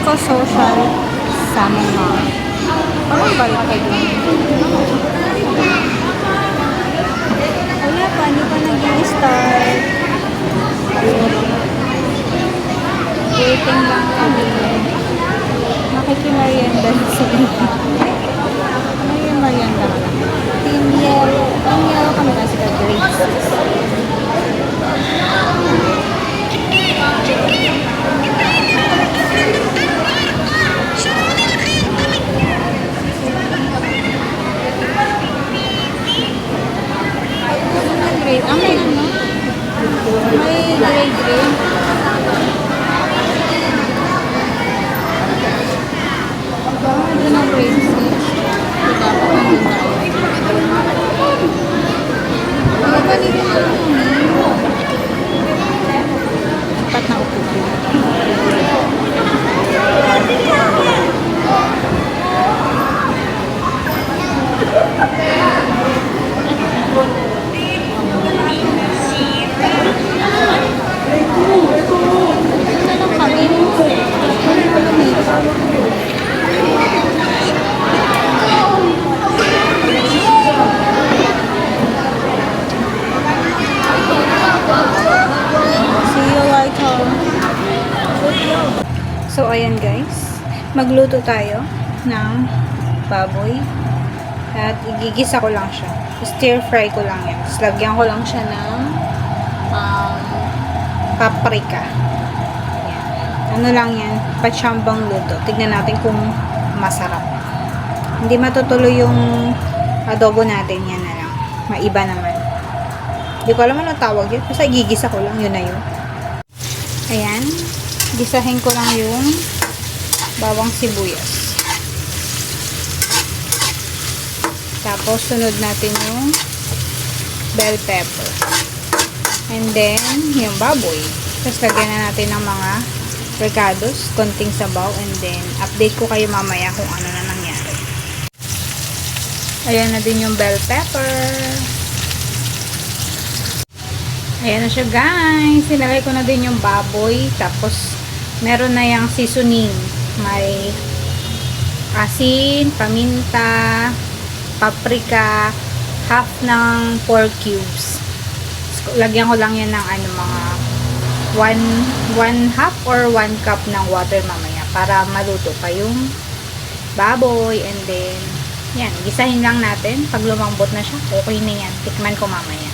psychosocial seminar. Parang balik ka dun. Wala pa, hindi pa nag-i-start. Waiting lang kami. Nakikimarienda sila. May merienda ka lang. Team Yellow. Team Yellow kami kasi ka grade 6. Grade, may ano? May grade 3. Hindi na grade 6. Dapat nandun tayo. Dapat nandun tayo. Dapat na upo ko. So, ayan guys. Magluto tayo ng baboy. At igigisa ko lang siya. Stir fry ko lang yan. Tapos lagyan ko lang siya ng paprika. Ayan. Ano lang yan? Patsambang luto. Tignan natin kung masarap. Hindi matutuloy yung adobo natin. Yan na lang. Maiba naman. Hindi ko alam ano tawag yun. Basta igigisa ko lang. Yun na yun. Ayan. Gisahin ko lang yung bawang sibuyas. Tapos, sunod natin yung bell pepper. And then, yung baboy. Tapos, lagyan na natin ng mga recados, konting sabaw. And then, update ko kayo mamaya kung ano na nangyari. Ayan na din yung bell pepper. Ayan na siya guys. Sinalay ko na din yung baboy. Tapos, meron na yung seasoning. May asin, paminta, paprika, half ng pork cubes. Lagyan ko lang yan ng ano, mga 1/2 or 1 cup ng water mamaya para maluto pa yung baboy. And then, yan, gisahin lang natin. Pag lumambot na siya, okay na yan. Tikman ko mamaya.